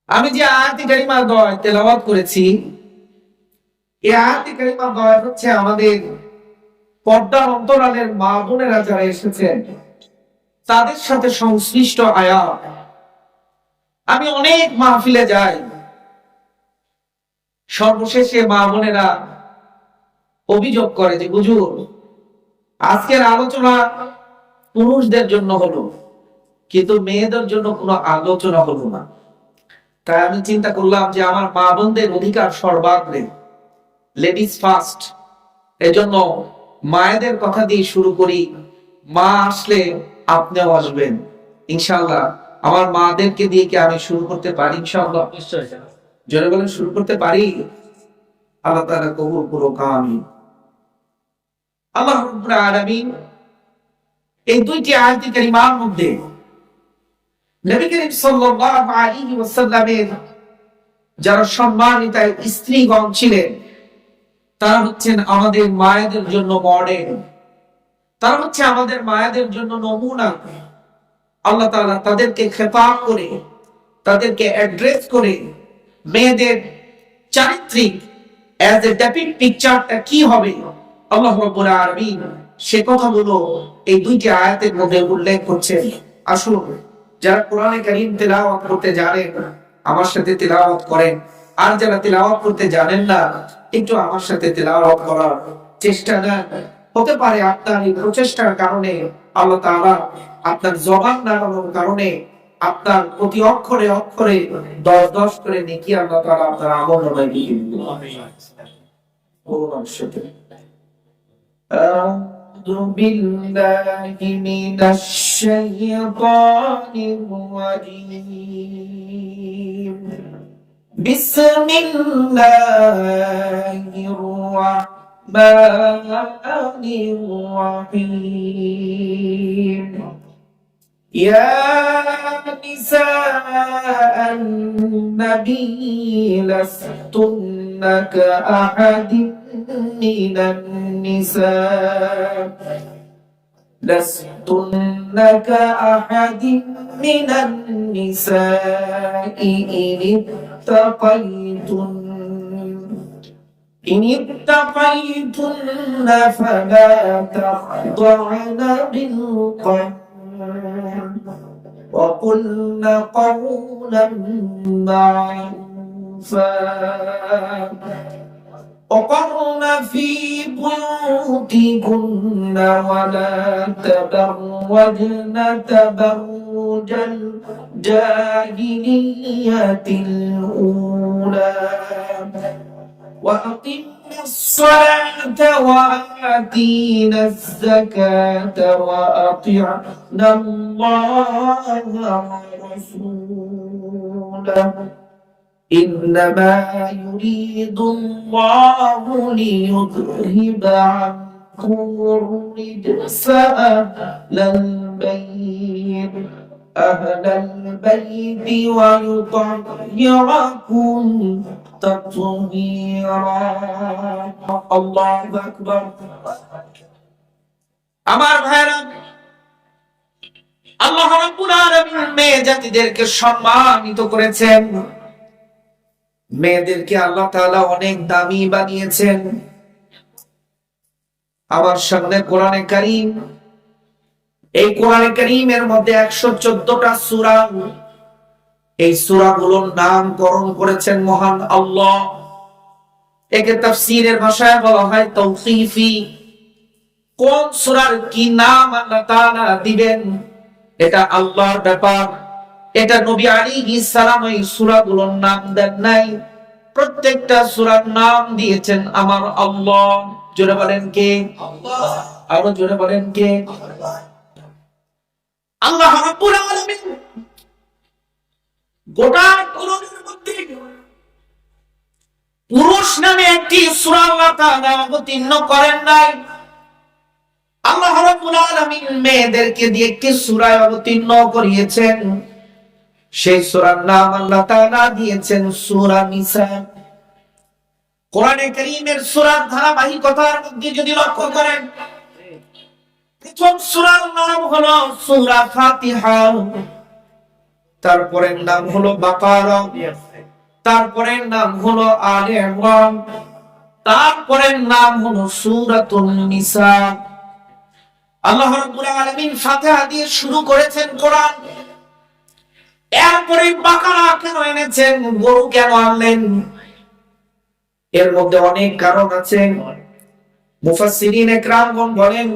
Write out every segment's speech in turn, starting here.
আমি যে আয়াতে কারিমা দয় তেলাওয়াত করেছি, এই আয়াতে কারিমা দয় হচ্ছে আমাদের পর্দার অন্তরালের মা বোনেরা যারা এসেছেন তাদের সাথে সংশ্লিষ্ট আয়াত। আমি অনেক মাহফিলে যাই, সর্বশেষে মা বোনেরা অভিযোগ করে যে হুজুর, আজকের আলোচনা পুরুষদের জন্য হলো, কিন্তু মেয়েদের জন্য কোনো আলোচনা হলো না। তাই আমি চিন্তা করলাম যে আমার মা বোনদের অধিকার সর্বাগ্রে, লেডিস ফার্স্ট। এজন্য মায়েদের কথা দিয়ে শুরু করি। মা আসলে আপনিও আসবেন ইনশাআল্লাহ। আমার মাদেরকে দিয়ে কি আমি শুরু করতে পারি ইনশাআল্লাহ? নিশ্চয়ই। জোরে বলেন, শুরু করতে পারি? আল্লাহ তাআলা কবুল করুক, আমিন। আল্লাহ রাব্বুল আলামিন এই দুইটি আয়াতে কারিমার মধ্যে নবী করিম সাল্লাল্লাহু আলাইহি ওয়াসাল্লামের যারা সম্মানিত স্ত্রীগণ ছিলেন, তারা হচ্ছেন আমাদের মায়েদের জন্য মডেল, তারা হচ্ছে আমাদের মায়েদের জন্য নমুনা। আল্লাহ তাআলা তাদেরকে খেতাব করে, তাদেরকে অ্যাড্রেস করে মেয়েদের চারিত্রিক অ্যাজ এ ডেপিক পিকচারটা কি হবে আল্লাহ রাব্বুল আলামিন সে কথাগুলো এই দুইটি আয়াতের মধ্যে উল্লেখ করছেন। আসুন, যারা কোরআনে কারীম তেলাওয়াত করতে জানেন আমার সাথে তেলাওয়াত করেন, আর যারা তেলাওয়াত করতে জানেন না একটু আমার সাথে তেলাওয়াত করার চেষ্টা নেন। হতে পারে আপনার এই প্রচেষ্টার কারণে আল্লাহ তাআলা আপনার জবান নাড়ানোর কারণে আপনার প্রতি অক্ষরে অক্ষরে 10 করে নেকি আল্লাহ তাআলা আপনার আমলনামায় লিখে দিবেন। أعوذ بالله من الشيطان الرجيم. بسم الله الرحمن الرحيم. يا نساء النبي لستن كأحد من النساء لستن كأحد من النساء إن اتقيتن فلا تخضعن بالقول وقلن قولا معروفا وقرن في بيوتكن ولا تبرجن تبرج الجاهلية الأولى وأقمنا الصلاة وآتينا الزكاة وأطعنا الله ورسوله إنما يريد الله ليذهب عنكم الرجس أهل البيت ويطهركم تطهيرا الله أكبر. আমার ভাইরা, আল্লাহ রাব্বুল আলামিন মেয়ে জাতিদেরকে সম্মানিত করেছেন। মেয়েদেরকে আল্লাহ তাআলা অনেক দামি বানিয়েছেন। আমার সামনে কোরআনে কারীম, এই কোরআনে কারীমের মধ্যে 114টা সূরা। এই সূরাগুলোর নামকরণ করেছেন মহান আল্লাহ। একে তাফসীরের ভাষায় বলা হয় তাওকীফি। কোন সূরার কি নাম আল্লাহ তাআলা দিবেন এটা আল্লাহর ব্যাপার। এটা নবী আলাইহিস সালাম এই সূরাগুলোর নাম দেন নাই, প্রত্যেকটা সূরার নাম দিয়েছেন আমার আল্লাহ। জোরে বলেন কে? আল্লাহ। আরো জোরে বলেন কে? আল্লাহ। আল্লাহ রাব্বুল আলামিন গোটা কোরআনের মধ্যে পুরুষ নামে একটি সূরা আল্লাহ তাআলা অবতীর্ণ করেন নাই। আল্লাহ রাব্বুল আলামিন মেয়েদেরকে দিয়ে একটি সূরা অবতীর্ণ করিয়েছেন। সেই সূরার নাম আল্লাহ তাআলা দিয়েছেন সূরা নিসা। কোরআনে কারীমের সূরার ধারাবাহিকতার মধ্যে যদি লক্ষ্য করেন, প্রথম সূরার নাম হলো সূরা ফাতিহা। তারপরের নাম হলো বাকারা, তারপরের নাম হলো আলে ইমরান, তারপরের নাম হলো সূরাতুন নিসা। আল্লাহ রাব্বুল আলামিন ফাতিহা দিয়ে শুরু করেছেন কোরআন, এরপরে বাকারা কেন এনেছেন, গরু কেন আনলেন? এর মধ্যে অনেক কারণ আছে। মুফাসসিরিন ইকরামগণ বলেন,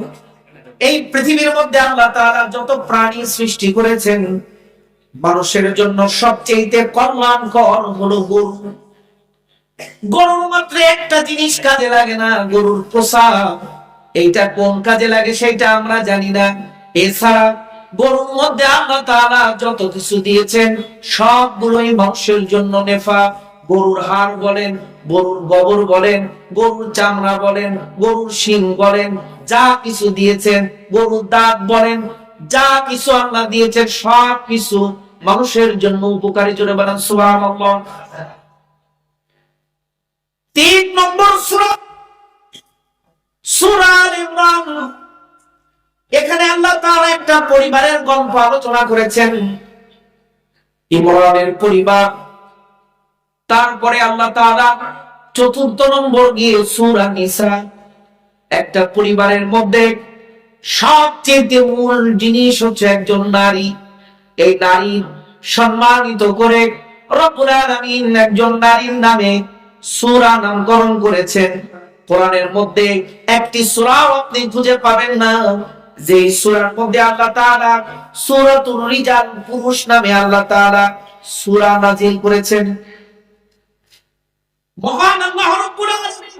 এই পৃথিবীর মধ্যে আল্লাহ তাআলা যত প্রাণী সৃষ্টি করেছেন, মানুষের জন্য সবচেয়ে কল্যাণকর হলো গরু। গরুর মাত্র একটা জিনিস কাজে লাগে না, গরুর প্রসাব। এইটা কোন কাজে লাগে সেটা আমরা জানি না। এছাড়া গরুর মধ্যে আল্লাহ তাআলা যত কিছু দিয়েছেন সবগুলোই মানুষের জন্য নেফা। গরুর হাড় বলেন, গরুর গোবর বলেন, গরুর চামড়া বলেন, গরুর শিং বলেন, যা কিছু দিয়েছেন, গরুর দাঁত বলেন, যা কিছু আল্লাহ দিয়েছেন সব কিছু মানুষের জন্য উপকারী। জোরে বলেন সুবহানাল্লাহ। 3 নম্বর সূরা, সূরা আলে ইমরান। এখানে আল্লাহ তাআলা একটা পরিবারের গল্প আলোচনা করেছেন, ইমরানের পরিবার। তারপরে আল্লাহ তাআলা 4 নম্বর গিয়ে সূরা নিসা, একটা পরিবারের মধ্যে সবচেয়ে মূল জিনিস হচ্ছে একজন নারী। এই নারী সম্মানিত করে রব্বুল আলামিন একজন নারীর নামে সূরা নামকরণ করেছেন। কোরআনের মধ্যে একটি সূরাও আপনি খুঁজে পাবেন না যে সূরার মধ্যে আল্লাহ তাআলা সূরাতুর রিজাল, পুরুষ নামে আল্লাহ তাআলা সূরা নাযিল করেছেন। মহান আল্লাহ রাব্বুল আলামিন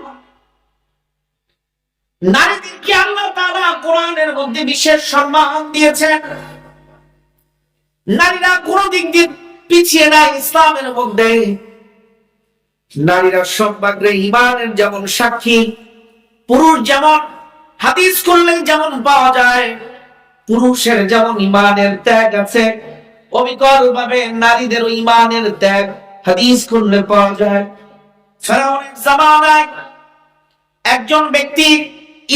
নারীদেরকে আল্লাহ তাআলা কোরআনের মধ্যে বিশেষ সম্মান দিয়েছেন। নারীরা কোনো দিক দিয়ে পিছিয়ে নাই ইসলামের মধ্যে। নারীরা সর্বাগ্রে ঈমানের যেমন সাক্ষী, পুরুষ যেমন হাদিস করলে যেমন পাওয়া যায় পুরুষের যেমন ঈমানের ত্যাগ আছে, অবিকল ভাবে নারীদেরও ঈমানের ত্যাগ হাদিস করলে পাওয়া যায়। ফেরাউনের জামানায় একজন ব্যক্তি,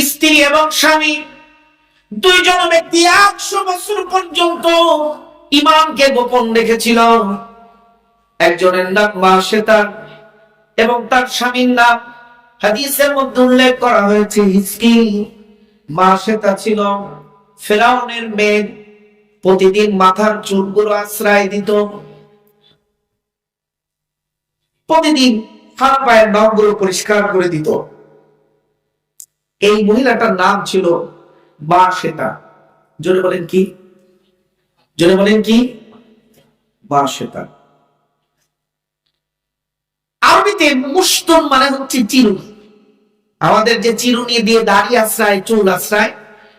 স্ত্রী এবং স্বামী, দুইজন ব্যক্তি 100 বছর পর্যন্ত ঈমানকে গোপন রেখেছিল। একজনের নাম মাশেতা এবং তার স্বামীর নাম হাদিসের মধ্যে উল্লেখ করা হয়েছে হিজকিল। মাশেতা ছিল ফেরাউনের মেয়ে, প্রতিদিন মাথার চুলগুলো আশ্রয় দিত, প্রতিদিন হাত পায়ের নখগুলো পরিষ্কার করে দিত। এই মহিলাটার নাম ছিল মাশেতা। জোরে বলেন কি? জোরে বলেন কি? মাশেতা। আরবিতে মুশতুন মানে হচ্ছে চিরুনি। আমাদের যে চিরুনি দিয়ে দাড়ি আশ্রয়, চুল আশ্রয়,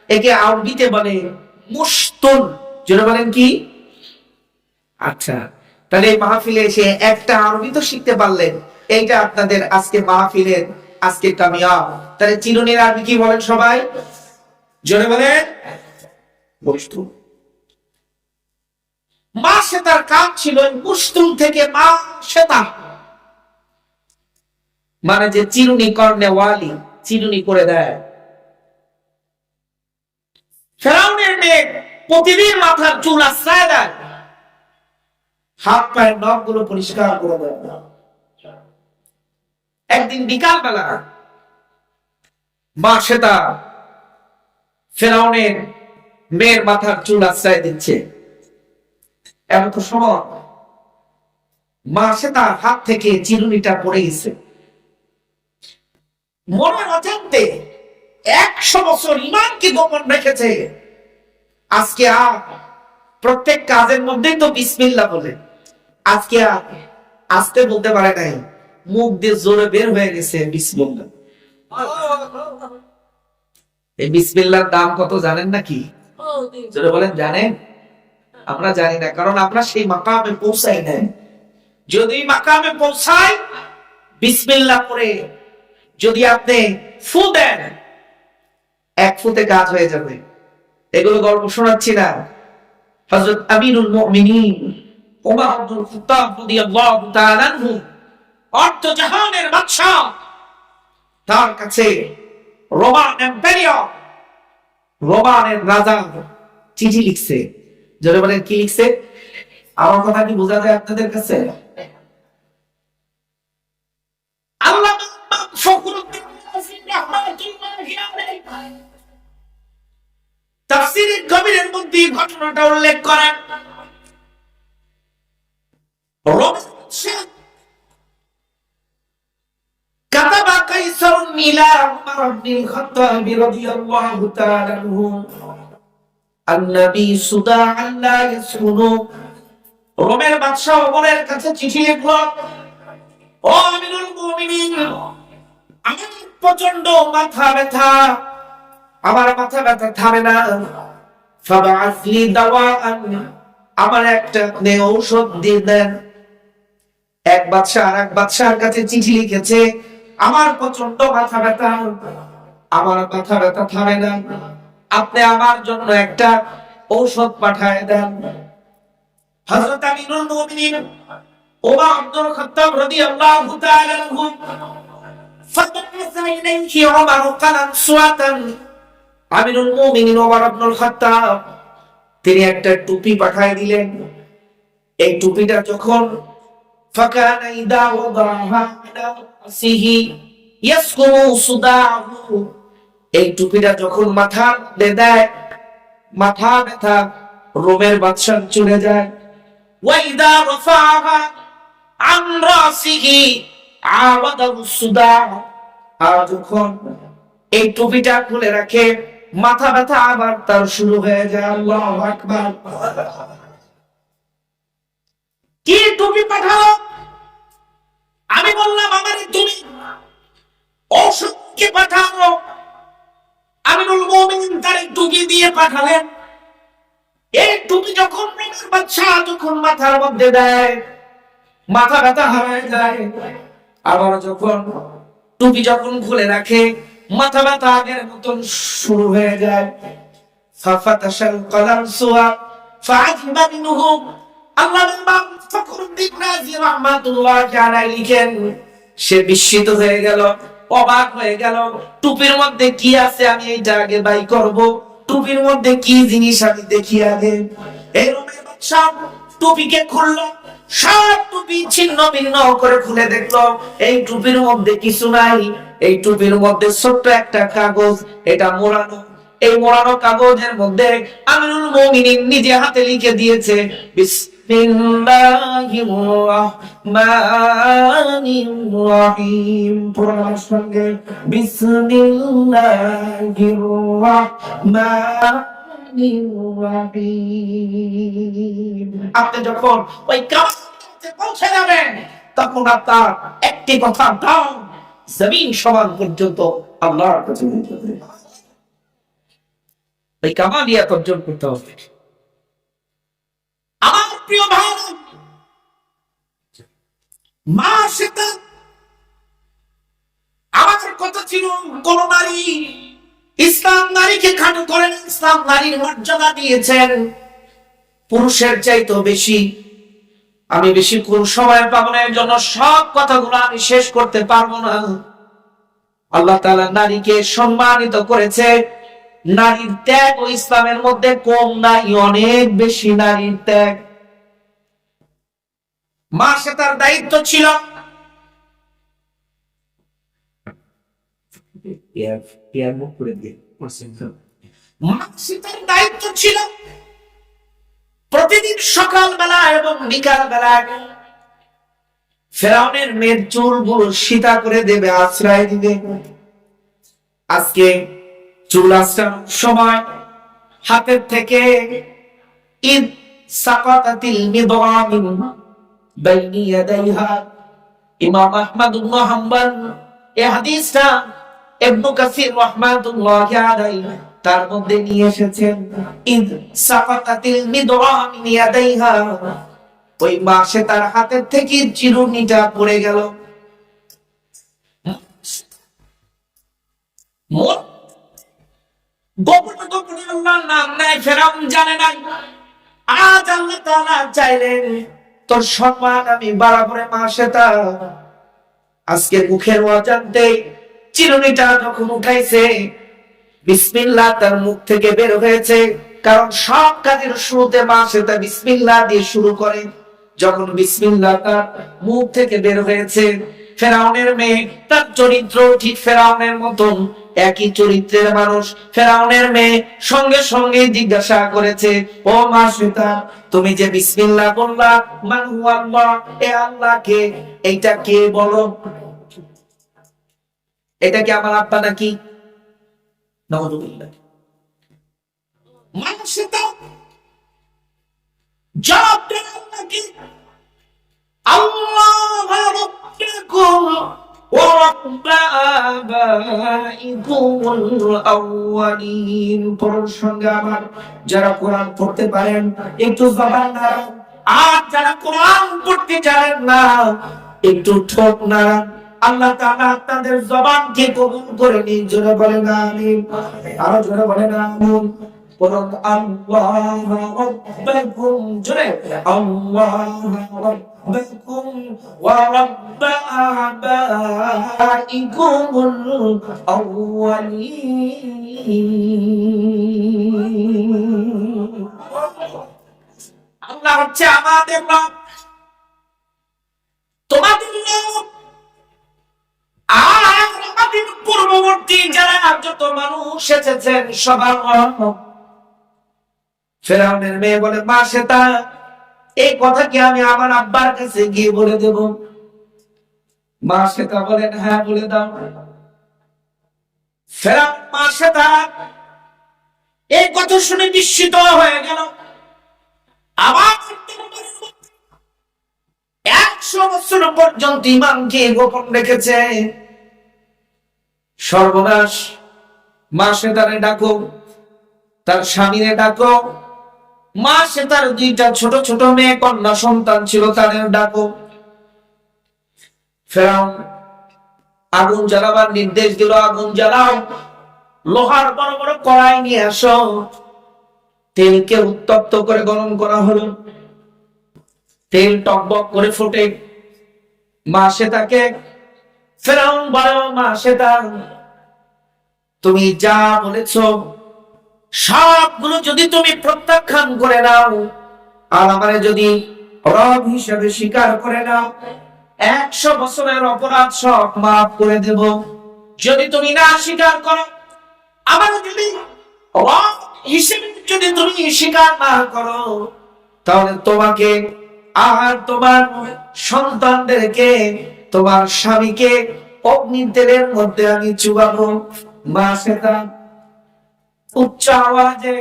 একে আরবিতে বলে মুশতুন। জোরে বলেন কি? আচ্ছা, তাহলে এই মাহফিলে এসে একটা আরবি তো শিখতে পারলেন, এইটা আপনাদের আজকে মাহফিলের আজকে কামিয়াব। তাহলে চিরুনির আরবি কি বলেন সবাই? জোরে বলেন মুশতুন। মাশেতার কাজ ছিল মুশতুন থেকে মাশেতা, মানে যে চিরুনি করনে ওয়ালি, চিরুনি করে দেয়। ফেরাউনের মেয়ে প্রতিদিন মাথার চুল আশ্রয় দেয়, হাত পায়ের নখগুলো পরিষ্কার করে দেয়। একদিন বিকাল বেলা মাশেতা ফেরাউনের মেয়ের মাথার চুল আশ্রয় দিচ্ছে। এমন তো সময় মাশেতার হাত থেকে চিরুনিটা পড়ে গেছে। মনের অজান্তে 100 বছর ঈমানকে গোপন রেখেছে। আজকে প্রত্যেক কাজের মধ্যেই তো বিসমিল্লাহ বলে, আজকে আসতে বলতে পারে নাই, মুখ দিয়ে জোরে বের হয়ে গেছে বিসমিল্লাহ। এই বিসমিল্লাহর দাম কত জানেন নাকি? জোরে বলেন জানেন? আমরা জানি না, কারণ আমরা সেই মাকামে পৌঁছাই নাই। যদি মাকামে পৌঁছাই, বিসমিল্লাহ করে যদি আপনি ফু দেন, 1 ফুতে কাজ হয়ে যাবে। এগুলো গল্প শোনাচ্ছি না। হযরত আমিরুল মুমিনিন ওমর আব্দুল খাত্তাব রাদিয়াল্লাহু তাআলা আনহু, অর্ধ জাহানের বাদশা, তার কাছে রোমান এম্পায়ার, রোমানের রাজা চিঠি লিখছে। যারা বলেন কি লিখছে? আমার কথা কি বোঝা যায় আপনাদের কাছে? আল্লাহ ফখরুদ্দীন রাজি রাহমাতুল্লাহি আলাইহি তাফসীরে কবিরের মধ্যে ঘটনাটা উল্লেখ করেন। কাতাবা কাইসারুন ইলা উমর ইবনে খাত্তাব রাদিয়াল্লাহু তাআলা আনহু আন-নবী সুদা আল্লাহ ইয়াসুনু। রোমের বাদশা ওমরের কাছে চিঠি লিখলো, ও আমিরুল মুমিনিন, আমার প্রচন্ড মাথা ব্যথা, আমার মাথা ব্যথা থামে না, ফাবা'আস লি দাওয়াআন, আমার একটা ঔষধ দিয়ে দেন। এক বাদশা আরেক বাদশার কাছে চিঠি লিখেছে, আমার প্রচন্ড মাথা ব্যথা, আমার মাথা ব্যথা থামে না, আপনি আমার জন্য একটা ঔষধ পাঠায় দেন। হযরত আমিরুল মুমিনিন ওমর ইবনে খাত্তাব রাদিয়াল্লাহু তাআলা আনহু ফাতাসা ইলাইহি ওমর কালাম সুয়াতান। আমিরুল মুমিনিন ওমর ইবনে খাত্তাব তিনি একটা টুপি পাঠিয়ে দিলেন। এই টুপিটা যখন ফাকানা ইদা ওয়াদাহা আলা রাসিহি ইয়াসকুমু সুদাহু, এই টুপিটা যখন মাথা দেয়, মাথা ব্যথা রোমের বাদশার চলে যায়। ওয়া ইদা রাফাহা আন রাসিহি আওয়াদাহু সুদাহ, আর যখন এই টুপিটা খুলে রাখে মাথা ব্যথা আবার তার শুরু হয়ে যায়। আল্লাহু আকবার। কি টুপি পাঠাও? আমি বললাম আমারে তুমি ঔষধকে পাঠাও। আমিরুল মুমিনিন তার টুপি দিয়ে পাঠালেন। এই টুপি যখন রোমের বাদশা যখন মাথার মধ্যে দেয়, মাথা ব্যথা হয়ে যায়। আবার যখন টুপি যখন খুলে রাখে মাথা ব্যথা আগের মতন শুরু হয়ে যায়। ফাফাতাশাল কলাম সুয়া ফাআজবা মিনহু। আল্লাহর ইমাম ফখরুদ্দীন রাজি রাহমাতুল্লাহি আলাইহি লিখেন, সে বিস্মিত হয়ে গেল, অবাক হয়ে গেল। টুপির মধ্যে কি আছে আমি এইটা আগে বাই করব, টুপির মধ্যে কি জিনিস আমি দেখি আগে। এই রোমের বাদশা টুপিকে খুললো, সব টুপি ছিন্ন ভিন্ন করে খুলে দেখলো এই টুপির মধ্যে কিছু নাই। এই টুপির মধ্যে ছোট্ট একটা কাগজ, এটা মোড়ানো। এই মোড়ানো কাগজের মধ্যে আমিরুল মুমিনিন নিজে হাতে লিখে দিয়েছে, বিসমিল্লাহির রাহমানির রাহিম। পুরো সঙ্গে বিসমিল্লাহির রাহমানির রাহিম। আপনি যখন ওই কাগজে পৌঁছে যাবেন তখন আপনার একটি কথা দাও জমিন সমান পর্যন্ত আল্লাহর কাছে বলতে হবে। এই কামালিয়াত অর্জন করতে হবে। আমার প্রিয় ভাই, মা সেটা আমার কথা ছিল, কোন নারী, ইসলাম নারীকে খাটো করেন, ইসলাম নারীর মর্যাদা দিয়েছেন পুরুষের চাইতে বেশি। আমি বেশি কোন সময় পাবো না, এর জন্য সব কথাগুলো আমি শেষ করতে পারবো না। আল্লাহ তাআলা নারীকে সম্মানিত করেছে। নারীর ত্যাগ ও ইসলামের মধ্যে কম নাই, অনেক বেশি নারীর ত্যাগ। মা সে তার দায়িত্ব ছিল, দায়িত্ব ছিল প্রতিদিন সকাল বেলা এবং বিকাল বেলা ফেরাউনের মেয়ের চুলগুলো সীতা করে দেবে, আশ্রয় দিবে। আজকে চুল আশ্রানোর সময় হাতের থেকে ইদ সাকাতাতিল মিদরামিন বাইনি ইয়াদাইহা। ইমাম আহমদ ইবনে হাম্বল এই হাদিসটা ইবনে কাসির রাহমাতুল্লাহি আলাইহি তার মধ্যে নিয়ে এসেছেন, ইদ সাকাতাতিল মিদরামিন ইয়াদাইহা। ওই মাসে তার হাতের থেকে চিরুনিটা পড়ে গেল। গোপনে গোপনে আল্লাহর নাম নেয়, ফেরাউন জানে না। আজ আল্লাহ তাআলা চাইলেন তোর সম্মান আমি বাড়াবো মাসে তা। আজকে মুখের অজান্তে চিরুনিটা যখন উঠাইছে, বিসমিল্লাহ তার মুখ থেকে বের হয়েছে, কারণ সব কাজের শুরুতে মা সেটা বিসমিল্লাহ দিয়ে শুরু করে। যখন বিসমিল্লাহ তার মুখ থেকে বের হয়েছে, ফেরাউনের মেয়ে, তার চরিত্র ঠিক ফেরাউনের মতন, একই চরিত্রের মানুষ। ফেরাউনের মেয়ে সঙ্গে সঙ্গে জিজ্ঞাসা করেছে, ও মা শ্বেতা, তুমি যে বিসমিল্লাহ বললা, মান হুয়া আল্লাহ, এ আল্লাহ কে? এইটা কে বলো? এটা কি আমার আব্বা নাকি? নাউযুবিল্লাহ। মা শ্বেতা জবাব দেন, আল্লাহ কি? আল্লাহ রাব্বুকুম ওয়া রাব্ব আবাইকুমুল আউয়ালিন। পড়ার সঙ্গে আমার যারা কোরআন পড়তে পারেন একটু জবান নাড়ান, আর যারা কোরআন পড়তে জানেন না একটু ঠোঁট নাড়ান। আল্লাহ তাআলা তাদের জবানকে কবুল করে নিন। জোরে বলেন আমিন। আরো জোরে বলেন আমিন। পড়ুন আল্লাহু রাব্বাকুম, জোরে আল্লাহু রাব্বাকুম ওয়া রাব্ব আবাইকুমুল আউয়ালিন। আল্লাহ হচ্ছে আমাদের রব, তোমাদের রব, আর আমাদের পূর্ববর্তী যারা যত মানুষ এসেছেন সবার রব। ফেরাউনের মেয়ে বলে, মা শ্বেতা, এই কথা কি আমি আমার আব্বার কাছে গিয়ে বলে দেব? মা শ্বেতা বলেন, হ্যাঁ বলে দাও। ফেরাউন মা শ্বেতা এই কথা শুনে বিস্মিত হয়ে গেল। আবার 100 বছর পর্যন্ত ইমানকে গোপন রেখেছে। সর্বনাশ। মা শ্বেতারে ডাকো, তার স্বামীরে ডাকো। মা শ্বেতার 2টা ছোট ছোট মেয়ে কন্যা সন্তান ছিল, তাদের ডাকো। ফেরাউন আগুন জ্বালাবার নির্দেশ দিল, আগুন জ্বালাও, লোহার বড় বড় কড়াই নিয়ে আসো। তেলকে উত্তপ্ত করে গরম করা হলো, তেল টকবক করে ফুটে। মা শ্বেতাকে ফেরাউন বলে, মা শ্বেতা, তুমি যা বলেছো সবগুলো যদি তুমি প্রত্যাখ্যান করে নাও, আর আমারে যদি রব হিসেবে স্বীকার করে নাও, 100 বছরের অপরাধ সব মাফ করে দেব। যদি তুমি না স্বীকার করো, আমার যদি রব হিসেবে যদি তুমি স্বীকার না করো, তাহলে তোমাকে আর তোমার সন্তানদেরকে, তোমার স্বামীকে অগ্নির তেলের মধ্যে আমি চুবাবো। মা শ্বেতা উচ্চ আওয়াজে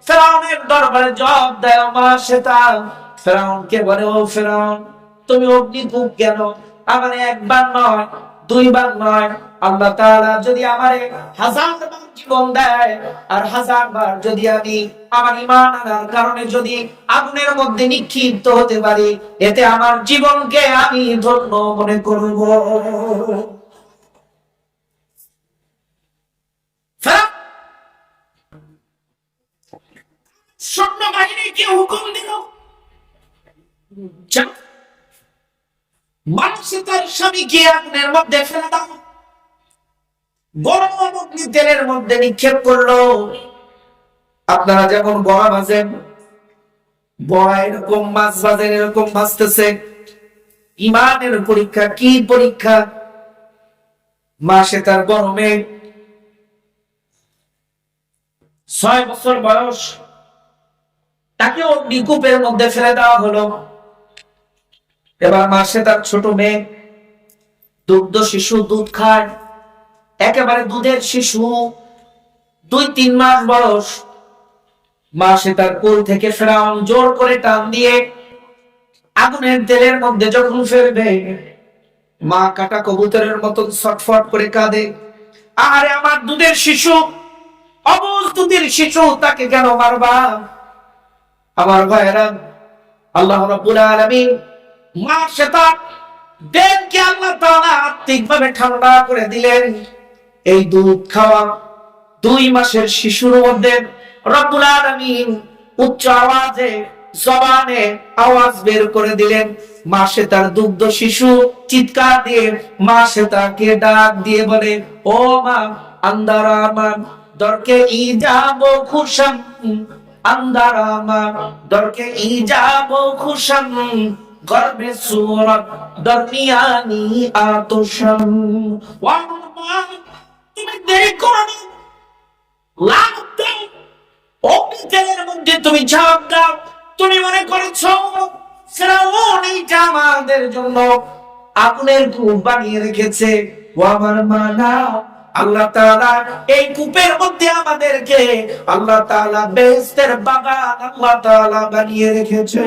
ফেরাউনের দরবারে জবাব দেয়। মা শ্বেতা ফেরাউনকে বলে, ও ফেরাউন, তুমি অগ্নিকূপ কেন? আমার একবার নয়, 2 বার নয়, আল্লাহ তাআলা যদি আমারে 1000 বার জীবন দেয়, আর 1000 বার যদি আমি আমার ঈমান আনার কারণে যদি আগুনের মধ্যে নিক্ষিপ্ত হতে পারি, এতে আমার জীবনকে আমি ধন্য মনে করব। সৈন্যবাহিনীকে হুকুম দিল, মানুষ তার স্বামীকে আগুনের মধ্যে ফেলে দাও। গরম অগ্নি তেলের মধ্যে নিক্ষেপ করলো। আপনারা যেমন বড়া ভাজেন, বড়া এরকম মাছ ভাজেন, এরকম ভাজতেছে। ইমানের পরীক্ষা। কি পরীক্ষা? মা শ্বেতার গরমে 6 বছর বয়স, তাকে অগ্নিকূপের মধ্যে ফেলে দেওয়া হলো। এবার মা শ্বেতার ছোট মেয়ে, দুগ্ধ শিশু, দুধ খায়, একেবারে দুধের শিশু, 2-3 মাস বয়স। মা শ্বেতার কোল থেকে ফেরাউন জোর করে টান দিয়ে আগুনের তেলের মধ্যে যখন ফেলবে, মা কাটা কবুতরের মতন ছটফট করে কাঁদে। আরে আমার দুধের শিশু, অবুঝ দুধের শিশু, তাকে কেন মারবা? আমার ভাইরা, আল্লাহ রাব্বুল আলামিন মা শ্বেতা দেনকে আল্লাহ তাআলা আত্মিকভাবে ঠান্ডা করে দিলেন। এই দুধ খাওয়া 2 মাসের শিশুর মধ্যে রব্বুল আলামিন উচ্চ আওয়াজে জবানে আওয়াজ বের করে দিলেন। মা শ্বেতার দুগ্ধ শিশু চিৎকার দিয়ে মা শ্বেতাকে ডাক দিয়ে বলে, ও মা, আন্দারা মান দরকে ই যাব খুশাম আন্দার আমার দরকে ইজাব খুশাম গর্বে সুরত দরমিয়ানি আতশাম। তুমি দেরি করো না, লাভ দাও, অগ্নিজলের মধ্যে তুমি ঝাঁপ দাও। তুমি মনে করেছো ফিরআউন এইটা আমাদের জন্য আগুনের কূপ বানিয়ে রেখেছে? ও আমার মানা, আল্লাহ তাআলা এই কূপের মধ্যে আমাদেরকে আল্লাহ তাআলা বেহেশতের বাগান আল্লাহ তাআলা বানিয়ে রেখেছে।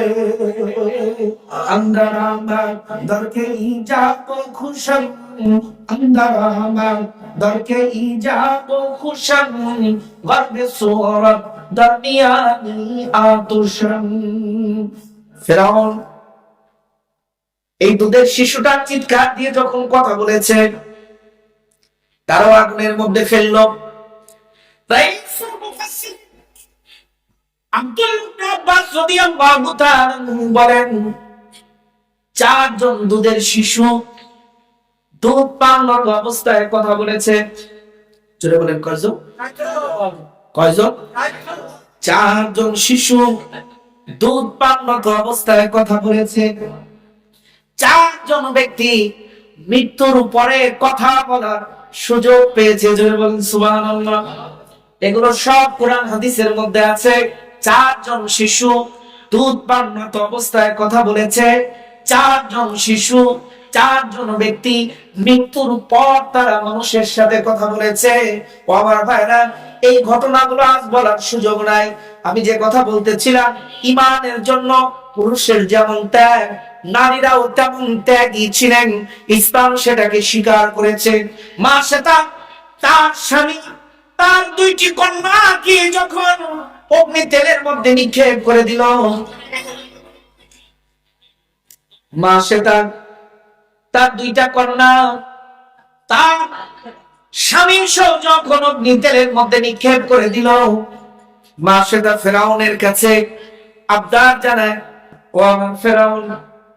আন্দার আমার দরকে ইজাব খুশাম, আন্দার আমার দরকে ইজাব খুশাম গর্বে সুরত দরমিয়ানি আতশাম। ফিরআউন এই দুধের শিশুটার চিৎকার দিয়ে যখন কথা বলেছে, তারাও আগুনের মধ্যে ফেললো। তাই আব্দুল আব্বাস রাদিয়াল্লাহু তাআলা বলেন, চারজন দুধের শিশু দুধ পানরত অবস্থায় কথা বলেছে। জোরে বলেন কয়জন? কয়জন? চারজন শিশু দুধ পানরত অবস্থায় কথা বলেছে। চারজন ব্যক্তি মৃত্যুর পরে কথা বলার সুযোগ পেয়েছে। জোরে বলেন সুবহানাল্লাহ। এগুলো সব কোরআন হাদিসের মধ্যে আছে। চারজন শিশু দুধ পানরত অবস্থায় কথা বলেছে। চারজন শিশু, চারজন ব্যক্তি মৃত্যুর পর তারা মানুষের সাথে কথা বলেছে। ও আমার ভাইরা, এই ঘটনাগুলো আজ বলার সুযোগ নাই। আমি যে কথা বলতেছিলাম, ঈমানের জন্য পুরুষের যেমন ত্যাগ, নারীরাও তেমন ত্যাগী ছিলেন। ইসলাম সেটাকে স্বীকার করেছে। মা সেটা তার স্বামী তার দুইটি কন্যাকে যখন অগ্নি তেলের মধ্যে নিক্ষেপ করে দিল, মা সেটা তার দুইটা কন্যা তার স্বামী সহ যখন অগ্নি তেলের মধ্যে নিক্ষেপ করে দিল, মা সেটা ফেরাউনের কাছে আবদার জানায়, ও আমার ফেরাউন,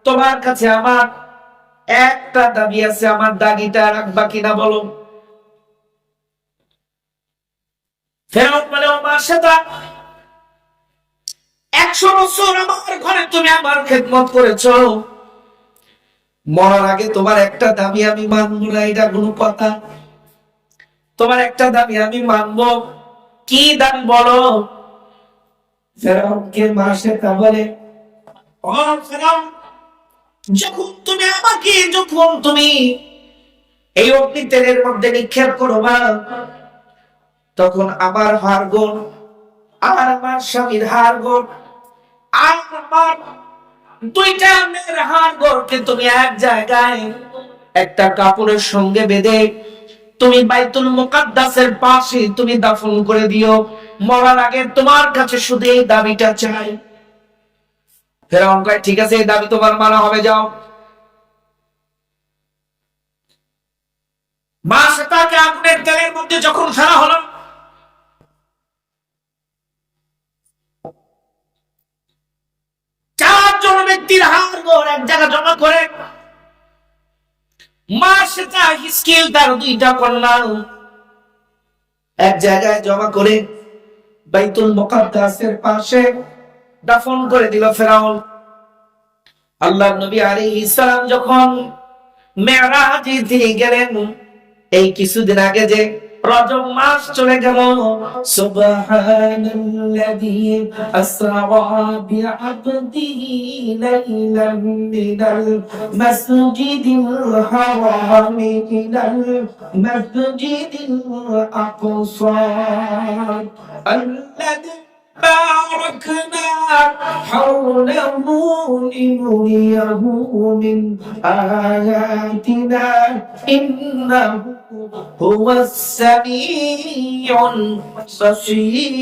তোমার কাছে আমার একটা দাবি আছে, আমার দাবিটা রাখবা কিনা বলো। ফেরাউন বলে, ও মা সেটা 100 বছর আমার ঘরে তুমি আমার খেদমত করেছো, মরার আগে তোমার একটা দাবি আমি মানবো না, এটা কোনো কথা? তোমার একটা দাবি আমি মানবো, কি দাবি বলো? ফেরাউনকে মা সেটা বলে, ও ফেরাউন, যখন তুমি এই অগ্নি তেলের মধ্যে নিক্ষেপ করবা, তখন আমার হাড়গোড় আর আমার স্বামীর হাড়গোড় আর আমার দুইটা মেয়ের হাড়গোড়কে তুমি এক জায়গায় একটা কাপড়ের সঙ্গে বেঁধে তুমি বাইতুল মুকাদ্দাসের পাশে তুমি দাফন করে দিও। মরার আগে তোমার কাছে শুধু এই দাবিটা চাই। ফেরাউন কয়, ঠিক আছে, এই দাবি তোমার মানা হবে, যাও। মা সেটাকে আগুনের তেলের মধ্যে যখন ফেলা হলো, চারজন ব্যক্তির হাড়গোড় এক জায়গায় জমা করে মা সেটা হিসকেল তার দুইটা কন্যা এক জায়গায় জমা করে বাইতুল মুকাদ্দাসের পাশে দাফন করে দিল ফেরাউন। আল্লাহর নবী আলাইহিস সালাম যখন মেরাজে তিনি গেলেন, এই কিছুদিন আগে যে রজব মাস চলে গেল, সুবহানাল্লাযী আসরা বিআবদিহি লাইলাম মিনাল মাসজিদিল হারাম ইলাল মাসজিদিল আকসা আল্লাযী باركنا حوله لنريه من آياتنا إنه هو السميع البصير।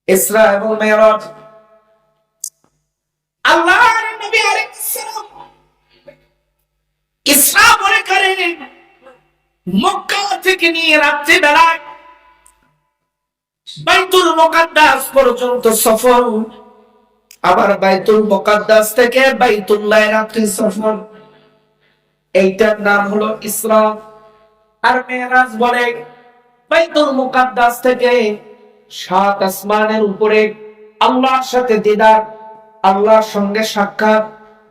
ইসরা এবং মেরাজ, আল্লাহর নবী আলাইহিস সালাম ইসরা বলে করেন মক্কা থেকে নিয়ে রাত্রি বেলায় বাইতুল মুকাদ্দাস পর্যন্ত সফর, আবার বাইতুল মুকাদ্দাস থেকে বাইতুল্লাহ রাত্রি সফর। এইটার নাম হলো ইসরা। আর মেরাজ বলে বাইতুল মুকাদ্দাস থেকে 7 আসমানের উপরে আল্লাহর সাথে দিদার, আল্লাহর সঙ্গে সাক্ষাৎ,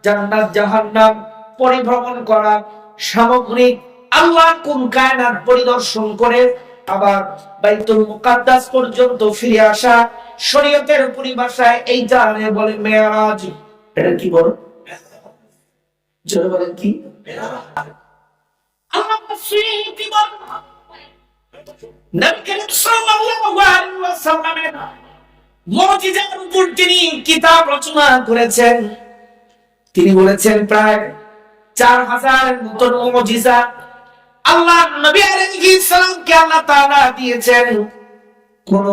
জান্নাত জাহান্নাম পরিভ্রমণ করা, সামগ্রিক আল্লাহর কোন কায়নাত পরিদর্শন করে আবার বাইতুল মুকাদ্দাস পর্যন্ত ফিরে আসা, শরীয়তের পরিভাষায় এই জানে বলে মেরাজ। এটা কি বল? জোরে বলেন কি? আল্লাহ কি বল? নবী করিম সাল্লাল্লাহু আলাইহি ওয়াসাল্লামের মুজিজার উপর তিনি কিতাব রচনা করেছেন। তিনি বলেছেন প্রায় 4000 নতুন মুজিজা আল্লাহ নবী আলাইহিস সালামকে আল্লাহ তাআলা দিয়েছেন। কোন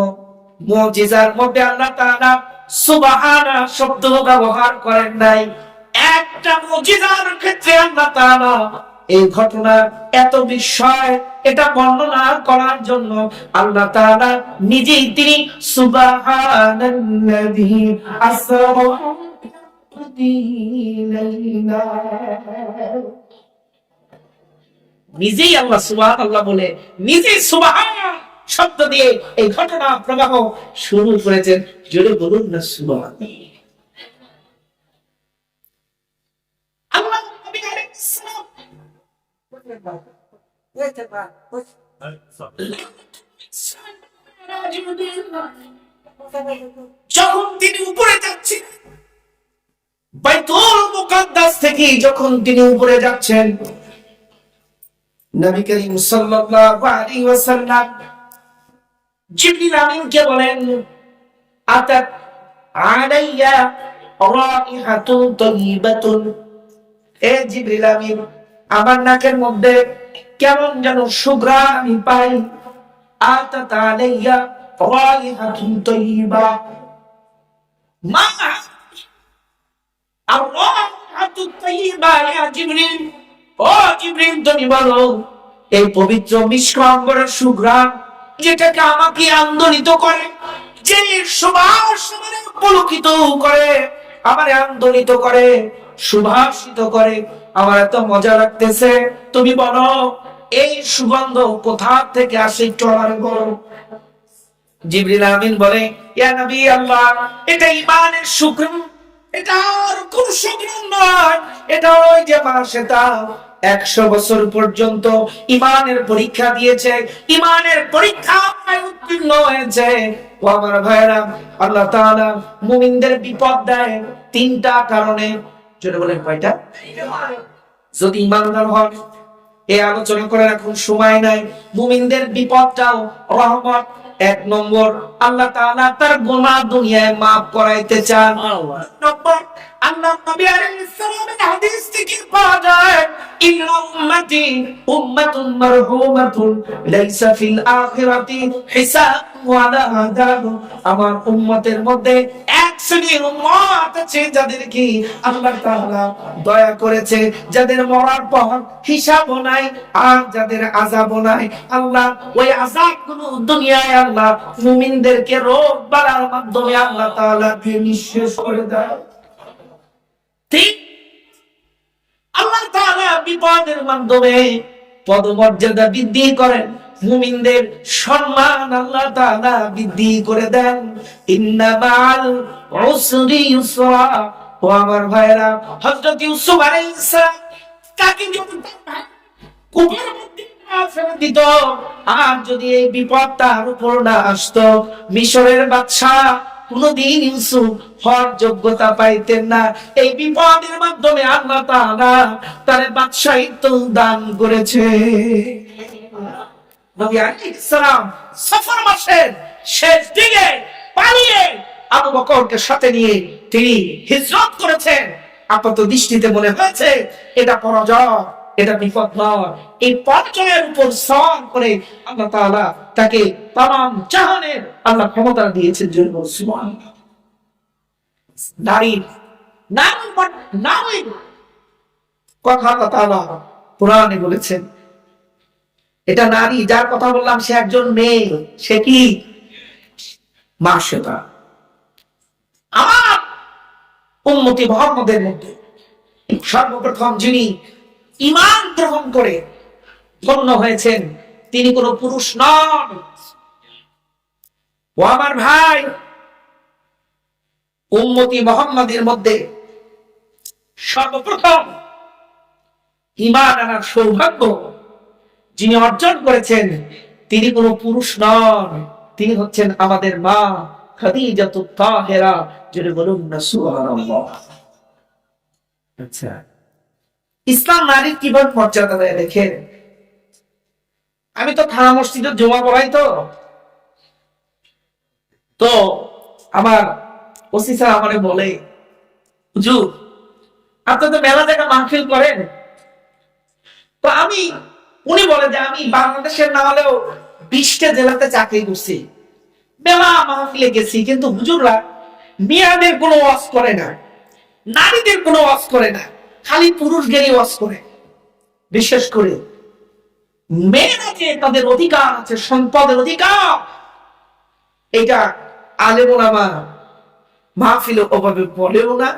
মুজিজার মধ্যে আল্লাহ তাআলা সুবহানা শব্দ ব্যবহার করেন নাই। একটা মুজিজার ক্ষেত্রে আল্লাহ তাআলা এই ঘটনা এত বিস্ময় এটা বর্ণনা করার জন্য আল্লাহ তাআলা নিজেই তিনি সুবহানাল্লাযী আসরা নিজেই আল্লাহ সুবহানাল্লাহ বলে নিজেই সুবহান শব্দ দিয়ে এই ঘটনা প্রবাহ শুরু করেছেন। জোরে বলুন না সুবহান। আল্লাহ নবী আলাইহিস সালাম যখন তিনি উপরে যাচ্ছেন, বাইতুল মুকাদ্দাস থেকে যখন তিনি উপরে যাচ্ছেন, নবী করিম সাল্লাল্লাহু আলাইহি ওয়াসাল্লাম জিবরিল আমিনকে বলেন, আতাত আলাইয়া রাইহাতুন তাইয়িবাতুন। এ জিবরিল আমিন, আমার নাকের মধ্যে কেমন যেন সুঘ্রাণ আমি পাই। আতাত আলাইয়া রাইহাতুন তাইয়িবা, মা আর রাইহাতুন তাইয়িবা ইয়া জিবরিল। ও জিবরিল, তুমি বলো এই পবিত্র মিশক আম্বরের সুঘ্রাণ যেটাকে আমাকে আন্দোলিত করে, যে সুবাস মানে পুলকিত করে, আমারে আন্দোলিত করে, সুভাষিত করে, আমার এত মজা লাগতেছে, তুমি বলো এই সুগন্ধ কোথা থেকে আসে একটু আমার বলো। জিবরিল আমিন বলে, ইয়া নবী আল্লাহ, এটা ঈমানের সুঘ্রাণ, এটা আর কোন সুঘ্রাণ নয়, এটা ওই যে মাসেতা 100 বছর পর্যন্ত ঈমানের পরীক্ষা দিয়েছে, ঈমানের পরীক্ষায় উত্তীর্ণ হয়েছে। ও আমার ভাইরা, আল্লাহ তাআলা মুমিনদের বিপদ দেয় 3টা কারণে। জোরে বলেন কয়টা? যদি ঈমানদার হন, এই আলোচনা করার এখন সময় নাই। মুমিনদের বিপদটাও রহমত। 1 নম্বর, আল্লাহ তাআলা তার গুনাহ দুনিয়ায় maaf করাইতে চান। 2 নম্বর, আল্লাহ নবী আলাইহিস সালামের হাদিস থেকে পাওয়া যায়, ইন্না উম্মতি উম্মাতুন মারহুমাতুন লাইসা ফিল আখিরাতি হিসাব ওয়ালা আযাব। আমার উম্মতের মধ্যে এক শ্রেণীর উম্মত আছে যাদের কি আল্লাহ তাআলা দয়া করেছে, যাদের মরার পর হিসাবও নাই আর যাদের আযাবও নাই। আল্লাহ ওই আযাবগুলো দুনিয়ায় আল্লাহ মুমিনদেরকে রোগ বালার মাধ্যমে আল্লাহ তাআলা দিয়ে নিঃশেষ করে দেয়। আল্লাহ তাআলা বিপদের মাধ্যমে পদমর্যাদা বৃদ্ধি করেন, মুমিনদের সম্মান আল্লাহ তাআলা বৃদ্ধি করে দেন। ইন্না মাআল উসরি ইউসরা। ও আমার ভাইরা, হযরত ইউসুফ আলাইহিস সালাম তাকে যখন কুফরের মধ্যে ফেলে দিত, আর যদি এই বিপদ তার উপর না আসতো, মিশরের বাদশা কোনদিন ইউসুফ হওয়ার যোগ্যতা পাইতেন না। এই বিপদের মাধ্যমে আল্লাহ তাআলা তার বাদশাহিত্ব দান করেছে। নবী আলাইহিস সালাম সফর মাসের শেষ দিকে পালিয়ে আবু বকরকে সাথে নিয়ে তিনি হিজরত করেছেন। আপাত দৃষ্টিতে মনে হয়েছে এটা পরাজয়, এটা বিপদ নয়। এই পরাজয়ের উপর সওয়ার করে আল্লাহ তাআলা তাকে তামাম জাহানের আল্লাহ ক্ষমতা দিয়েছেন। জন্য সুবহানাল্লাহ। নারী কথা আল্লাহ তাআলা কোরআনে বলেছেন। এটা নারী, যার কথা বললাম সে একজন মেয়ে। সে কি? মাসেতা। আমার উম্মতি মুহাম্মদের মধ্যে সর্বপ্রথম যিনি ঈমান গ্রহণ করে ধন্য হয়েছেন, তিনি কোনো পুরুষ নন। ও আমার ভাই, উম্মতি মুহাম্মাদের মধ্যে সর্বপ্রথম ঈমান আনার সৌভাগ্য যিনি অর্জন করেছেন, তিনি কোনো পুরুষ নন, তিনি হচ্ছেন আমাদের মা খাদিজাতুত তাহেরা। যদি বলুন না সুবহানাল্লাহ। আচ্ছা, ইসলাম নারীর কিভাবে মর্যাদা দেয় দেখেন। আমি তো থানা মসজিদে জমা পড়াই, তো আমার ওসি স্যার আমারে বলে, হুজুর আপনি তো মেলা জায়গা মাহফিল করেন, তো উনি বলে যে আমি বাংলাদেশের না হলেও 20টা জেলাতে চাকরি করছি, মেলা মাহফিলে গেছি, কিন্তু হুজুররা মেয়েদের কোনো ওয়াজ করে না, নারীদের কোনো ওয়াজ করে না, খালি পুরুষদেরই ওয়াজ করে। বিশেষ করে মেয়েরা যে তাদের অধিকার আছে, সম্পদের অধিকার, এটা আলেম ওলামা মাহফিলে ওভাবে বলেও না,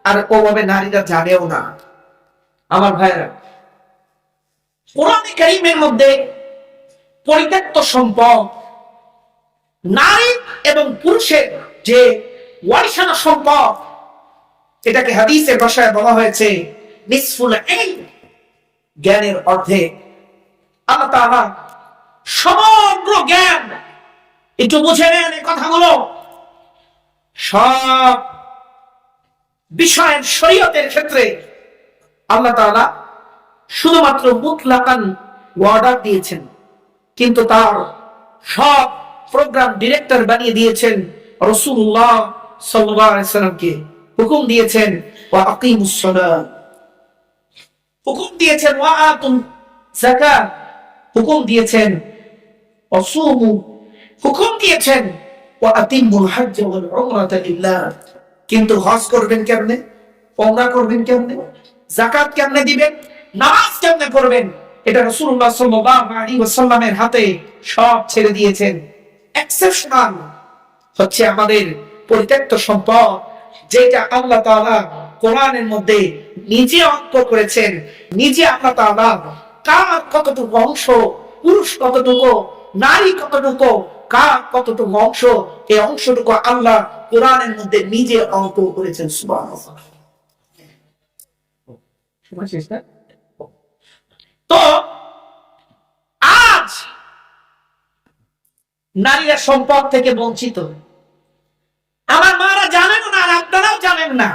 আর ওভাবে নারীরা জানেও না। আমার ভাইরা, কোরআনে কারীমের মধ্যে পরিত্যক্ত সম্পদ, নারী এবং পুরুষের যে ওয়ারিসানা সম্পদ, এটাকে হাদিসের ভাষায় বলা হয়েছে নিসফুল ইলম, জ্ঞানের অর্ধেক। আল্লাহ তাআলা সমগ্র জ্ঞান, একটু বুঝে নেন এই কথাগুলো, সব বিষয়ের শরীয়তের ক্ষেত্রে আল্লাহ তাআলা শুধুমাত্র মুতলাকান অর্ডার দিয়েছেন, কিন্তু তার সব প্রোগ্রাম ডিরেক্টর বানিয়ে দিয়েছেন রাসূলুল্লাহ সাল্লাল্লাহু আলাইহি সাল্লামকে। হুকুম দিয়েছেন ওয়া আকিমুস সালাত, হুকুম দিয়েছেন ওয়া আতুন যাকাত, হুকুম দিয়েছেন ওয়াসুমু, হুকুম দিয়েছেন ওয়া আতিমুল হজ্জ ওয়াল উমরাতা লিল্লাহ। কিন্তু হজ করবেন কেমনে, উমরা করবেন কেমনে, যাকাত কেমনে দিবেন, নামাজ কেমনে পড়বেন, এটা রাসূলুল্লাহ সাল্লাল্লাহু আলাইহি ওয়াসাল্লামের হাতে সব ছেড়ে দিয়েছেন। এক্সেপশনাল হচ্ছে আমাদের পরিত্যক্ত সম্পদ, যেটা আল্লাহ তাআলা কোরআনের মধ্যে নিজে অঙ্ক করেছেন, নিজে আল্লাহ তাআলা কার কতটুকু অংশ, পুরুষ কতটুকু, নারী কতটুকু, কার কতটুকু অংশ, এই অংশটুকু আল্লাহ কোরআনের মধ্যে নিজে অঙ্ক করেছেন। সুবহানাল্লাহ। তো আজ নারীরা সম্পদ থেকে বঞ্চিত। আমার মারা জানেন না, আর আপনারাও জানেন না,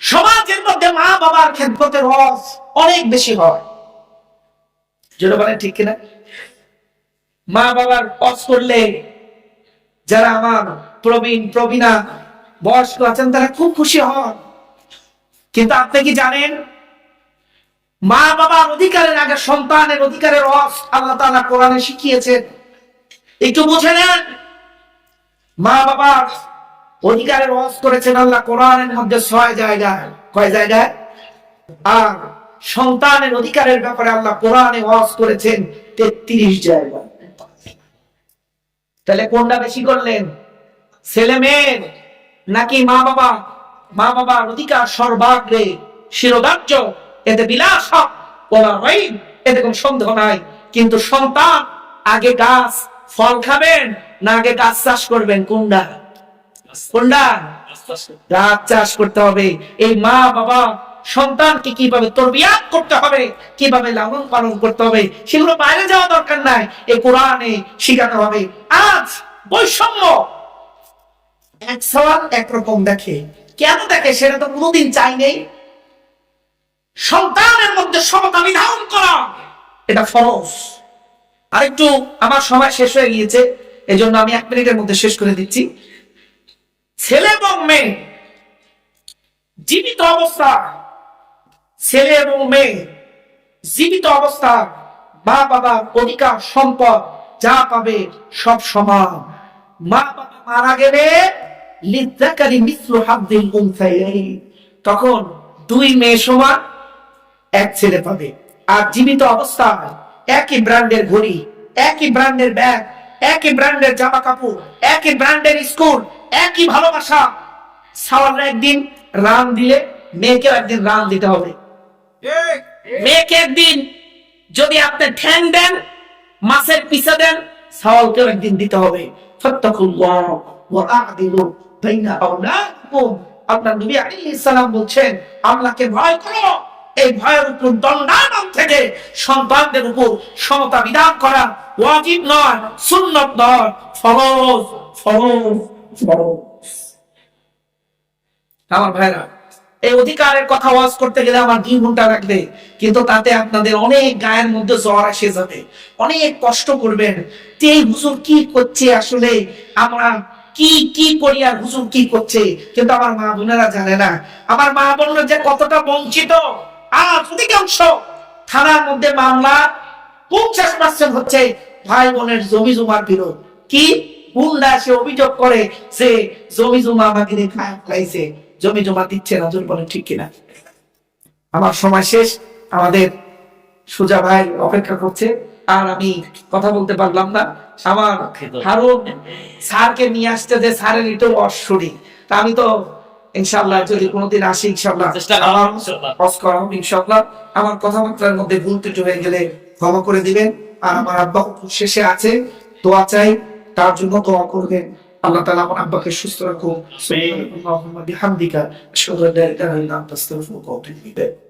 সমাজের মধ্যে মা বাবার খেদমতের হজ অনেক বেশি হয়। যেটা বলেন ঠিক কিনা? মা বাবার হজ করলে যারা আমার প্রবীণ প্রবীণা বয়স্ক আছেন, তারা খুব খুশি হন। কিন্তু আপনি কি জানেন, মা বাবার অধিকারের আগে সন্তানের অধিকারের হজ আল্লাহ তাআলা কোরআনে শিখিয়েছেন। একটু বুঝে নেন, মা বাবার অধিকারের হজ করেছেন আল্লাহ কোরআনের মধ্যে 6 জায়গায়। কয় জায়গায়? আর সন্তানের অধিকারের ব্যাপারে আল্লাহ কোরআনে হজ করেছেন 33 জায়গায়। তাহলে কোনটা বেশি করলেন, ছেলে মেয়ে নাকি মা বাবা? মা বাবার অধিকার সর্বাগ্রে, শিরোধার্য, এতে বিলাস বলা হয়, এতে কোনো সন্দেহ নাই। কিন্তু সন্তান আগে গাছ ফল খাবেন না আগে গাছ চাষ করবেন? কোনটা? গাছ চাষ করতে হবে। এই মা বাবা সন্তানকে কিভাবে তরবিয়াত করতে হবে, কিভাবে লালন পালন করতে হবে, সেগুলো বাইরে যাওয়া দরকার নাই, এই কোরআনে শিখাতে হবে। আজ বৈষম্য, এক সওয়াল একরকম দেখে, কেন দেখে সেটা তো কোনোদিন চাই নেই। সন্তানের মধ্যে সমতা বিধান করা এটা ফরজ। আরেকটু আমার সময় শেষ হয়ে গিয়েছে, এজন্য আমি 1 মিনিটের মধ্যে শেষ করে দিচ্ছি। ছেলে এবং মেয়ে জীবিত অবস্থা, ছেলে এবং মেয়ে জীবিত অবস্থা মা বাবার অধিকার সম্পদ যা পাবে সব সমান। মা বাবা মারা গেলে লিযাকারি মিসলু হাযযিল উনসায়াইন, তখন 2 মেয়ে সমান 1 ছেলে পাবে। আর জীবিত অবস্থায় একই ব্র্যান্ডের ঘড়ি, একই ব্র্যান্ডের ব্যাগ, একই ব্র্যান্ডের জামা কাপড়, একই ব্র্যান্ডের স্কুল, একই ভালোবাসা। সাওয়ালরা একদিন রান দিলে মেয়েকে একদিন রান দিতে হবে, মেয়েকে একদিন যদি আপনি ঠ্যাং দেন, মাছের পিছা দেন, সওয়ালকেও একদিন দিতে হবে। ফাত্তাকুল্লাহ ওয়া আ'দিলু বাইনা আওলাদিকুম। আপনার নবী আলাইহিস সালাম বলছেন, আল্লাহকে ভয় করো, এই ভয়ের উপর দণ্ডায়মান থেকে সন্তানদের উপর সমতা বিধান করা ওয়াজিব নয়, সুন্নাত নয়, ফরজ ফরজ ফরজ। আমার ভাইরা, এই অধিকারের কথা ওয়াজ করতে গেলে আমার 2 ঘন্টা লাগবে, কিন্তু তাতে আপনাদের অনেক গায়ের মধ্যে জ্বর এসে যাবে, অনেক কষ্ট করবেন। এই হুজুর কি করছে, আসলে আমরা কি কি করি আর হুজুর কি করছে, কিন্তু আমার মা বোনেরা জানে না। আমার মা বোনেরা যে কতটা বঞ্চিত। আজ অধিকাংশ থানার মধ্যে মামলা 50% হচ্ছে ভাই বোনের জমি জমার বিরোধ। কি গুন্ডা সে অভিযোগ করে সে জমি জমা আমাকে খায় খাইছে, জমি জমা দিচ্ছে না। জোর বলেন ঠিক কিনা? আমার সময় শেষ, আমাদের সুজা ভাই অপেক্ষা করছে, আর আমি কথা বলতে পারলাম না। আমার হারুন স্যারকে নিয়ে আসতে, যে স্যারের একটু অশ্বরী, তা আমি তো ইনশাআল্লাহ যদি কোনোদিন আসি ইনশাআল্লাহ ইনশাআল্লাহ আমার কথাবার্তার মধ্যে ভুল ত্রুটি হয়ে গেলে ক্ষমা করে দিবেন। আর আমার আব্বা শেষে আছে, দোয়া চাই, তার জন্য দোয়া করবেন। আল্লাহ তাআলা আমার আব্বাকে সুস্থ রাখুন। সুবহানাল্লাহি ওয়া বিহামদিকা আশহাদু আল্লা ইলাহা ইল্লা আনতা আস্তাগফিরুকা ওয়া আতুবু ইলাইক।